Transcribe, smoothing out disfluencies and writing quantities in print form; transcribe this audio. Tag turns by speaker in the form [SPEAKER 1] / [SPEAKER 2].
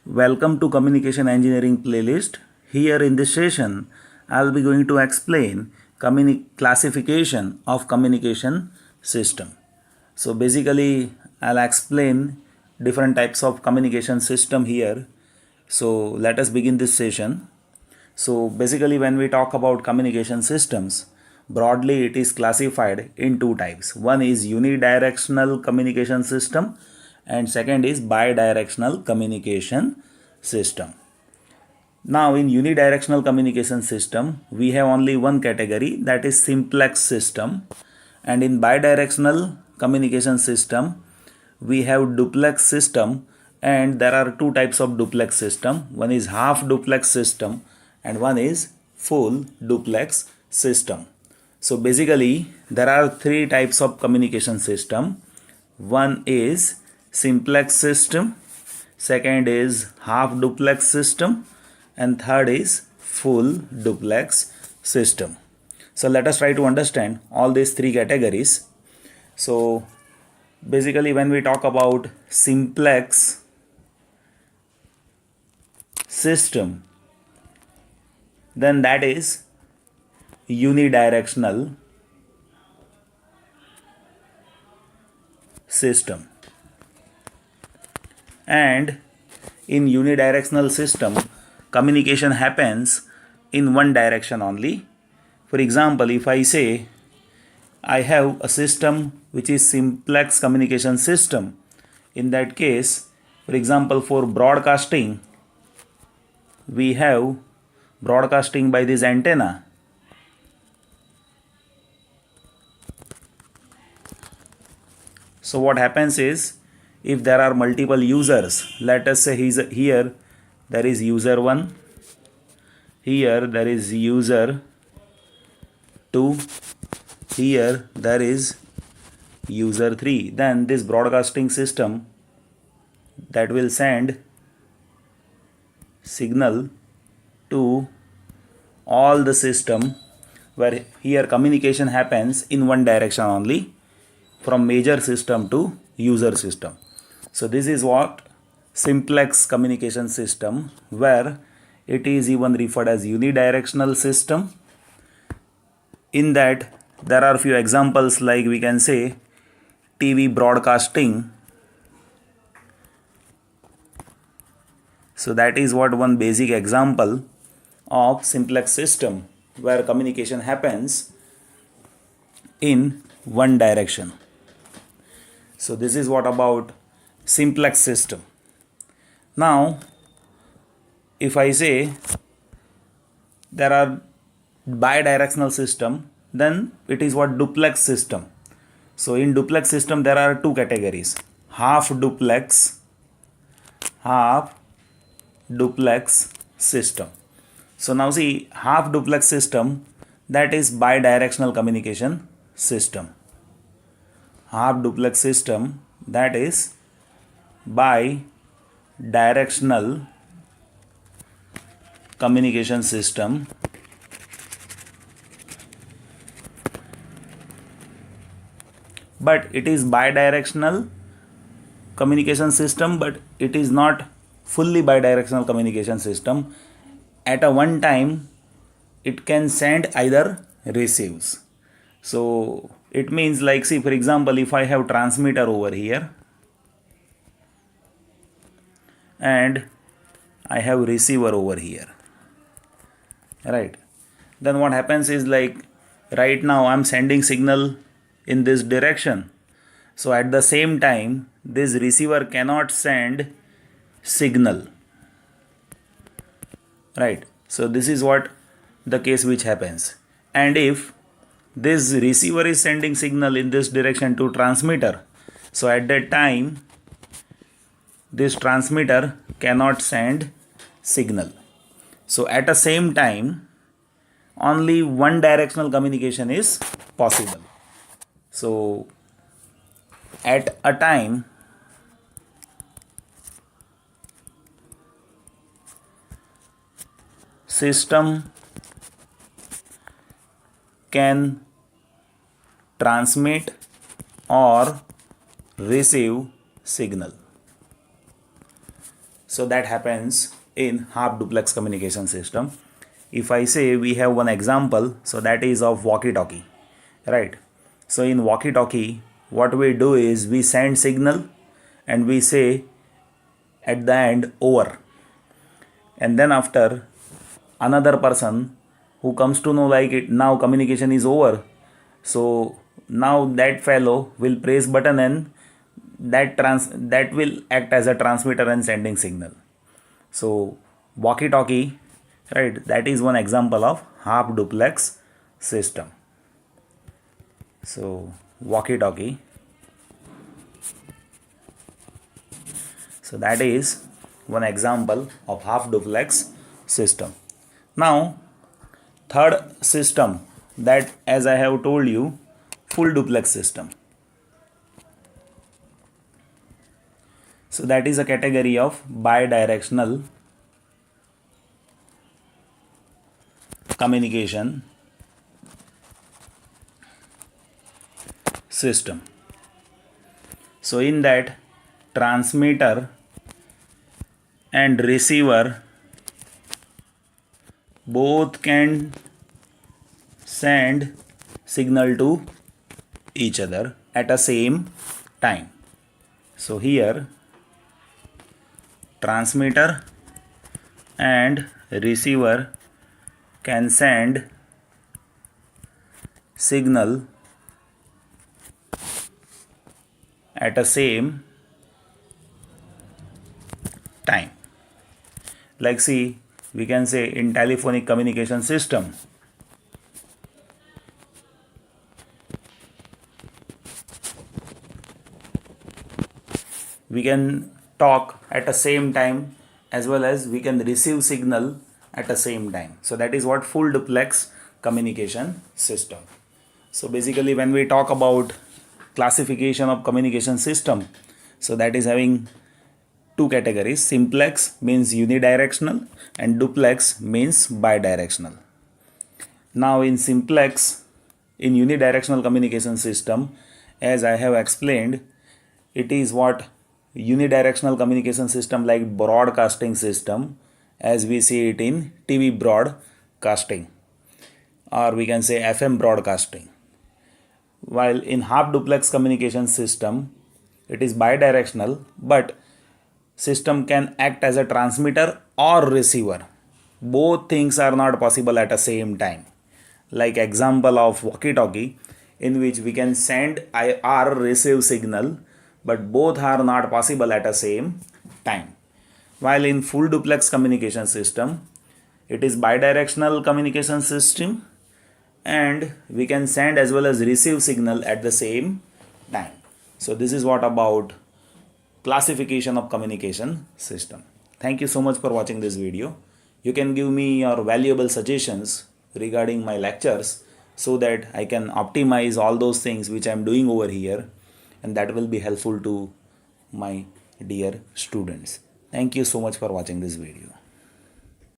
[SPEAKER 1] Welcome to Communication Engineering playlist. Here in this session, I'll be going to explain classification of communication system. So basically, I'll explain different types of communication system here. So let us begin this session. So basically, when we talk about communication systems, broadly it is classified in two types. One is unidirectional communication system and second is bidirectional communication system. Now in unidirectional communication system, we have only one category, that is simplex system, and in bidirectional communication system, we have duplex system, and there are two types of duplex system. One is half duplex system and one is full duplex system. So basically there are three types of communication system. One is simplex system, second is half duplex system, and third is full duplex system. So let us try to understand all these three categories. So basically when we talk about simplex system, then that is unidirectional system. And in unidirectional system, communication happens in one direction only. For example, if I say I have a system which is simplex communication system, in that case, for example, for broadcasting, we have broadcasting by this antenna. So what happens is, if there are multiple users, let us say here there is user 1, here there is user 2, here there is user 3, then this broadcasting system that will send signal to all the system, where here communication happens in one direction only, from major system to user system. So this is what simplex communication system, where it is even referred as unidirectional system. In that there are few examples, like we can say TV broadcasting. So that is what one basic example of simplex system, where communication happens in one direction. So this is what about simplex system. Now if I say there are bidirectional system, then it is what duplex system. So in duplex system there are two categories, half duplex system. So now see, half duplex system, that is bidirectional communication system. Half duplex system, that is bidirectional communication system. But it is bidirectional communication system, but it is not fully bidirectional communication system. At a one time it can send either receives. So it means, like, see, for example, if I have transmitter over here and I have receiver over here, right, then what happens is, like, right now I'm sending signal in this direction. So at the same time this receiver cannot send signal, right? So this is what the case which happens. And if this receiver is sending signal in this direction to transmitter, so at that time this transmitter cannot send signal. So at the same time only one directional communication is possible. So at a time system can transmit or receive signal. So that happens in half duplex communication system. If I say we have one example, so that is of walkie-talkie, right? So in walkie-talkie, what we do is we send signal and we say at the end over, and then after another person who comes to know like it now communication is over, so now that fellow will press button and that will act as a transmitter and sending signal. So walkie talkie, right, that is one example of half duplex system. So walkie talkie, so that is one example of half duplex system. Now third system, that as I have told you, full duplex system. So that is a category of bidirectional communication system. So in that, transmitter and receiver both can send signal to each other at a same time. So here transmitter and receiver can send signal at a same time. Like see, we can say in telephonic communication system, we can talk at the same time as well as we can receive signal at the same time. So that is what full duplex communication system. So basically when we talk about classification of communication system, so that is having two categories. Simplex means unidirectional and duplex means bidirectional. Now in simplex, in unidirectional communication system, as I have explained, it is what unidirectional communication system like broadcasting system as we see it in TV broadcasting, or we can say FM broadcasting. While in half duplex communication system, it is bidirectional, but system can act as a transmitter or receiver. Both things are not possible at the same time. Like example of walkie-talkie, in which we can send or receive signal, but both are not possible at the same time. While in full duplex communication system, it is bidirectional communication system and we can send as well as receive signal at the same time. So this is what about classification of communication system. Thank you so much for watching this video. You can give me your valuable suggestions regarding my lectures so that I can optimize all those things which I am doing over here, and that will be helpful to my dear students. Thank you so much for watching this video.